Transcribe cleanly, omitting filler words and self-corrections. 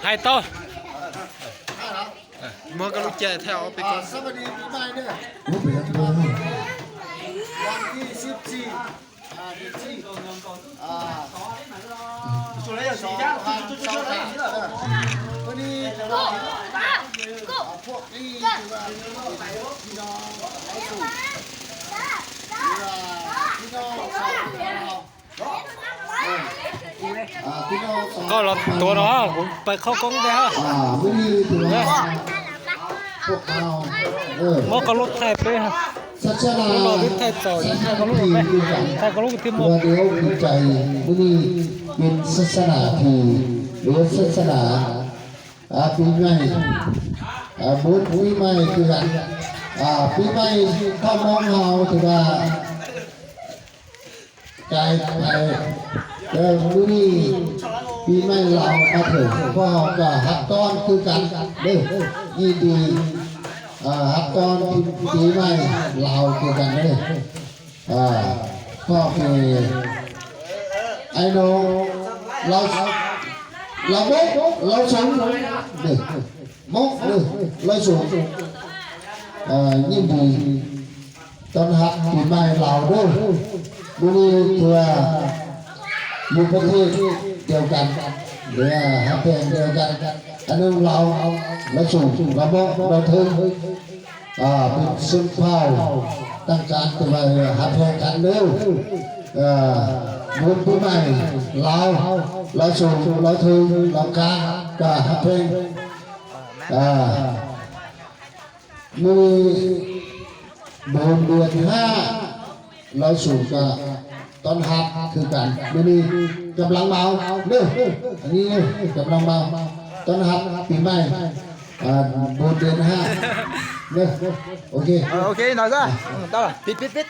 hai to mua cái lúc chạy theoไปก่อน สวัสดีปีใหม่เนี่ย รู้เป็นยังไง วันที่14主人有谁家？就这来了。 วันนี้จะว่าพวกนี้คือว่าพี่น้องเขาสูงพี่น้องชาวพี่น้อง ก็รถตัวเนาะผมไปเข้ากล้องได้ฮะ ไม่ดีถือว่าพวกเรามอก็รถไทยไปฮะ สัจนา รถไทยต่อไทยก็รู้ไหมไทยก็รู้ที่มอ เดี๋ยวดีใจไม่ดีเป็นศาสนาทีหรือศาสนาปีใหม่บุญปีใหม่คือกันปีใหม่ข้ามองเฮาถือว่าใจไปมื้อนี้ปีใหม่เรามาถึงพวกเราก็ฮักต้อนคือกันเด้อยินดีฮักต้อนปีใหม่เราคือกันเด้อก็คือไอ้น้องเราบกเราสูงเด้อมกเด้อเราสูงยินดีต้อนรับปีใหม่เราเด้อมื้อนี้คืออยู่ประเทศเดียวกันเดี๋ยวหาเพลงเดียวกันอันนึงเราสูงเราบอกเราถึงเป็นสุนทรตั้งการจะมาหาเพลงกันเร็วบุญผู้ใหม่เราสูงเราถึงเราการก็หาเพลงมือบุญเดือน5เราสูงก็ตอนหักคือกันนี่กำลังเมาเด้ออันนี้กำลังเมาตอนหักปีใหม่บนเดือน5เด้อโอเค Ok, nói ra. Tao là pít pít pít.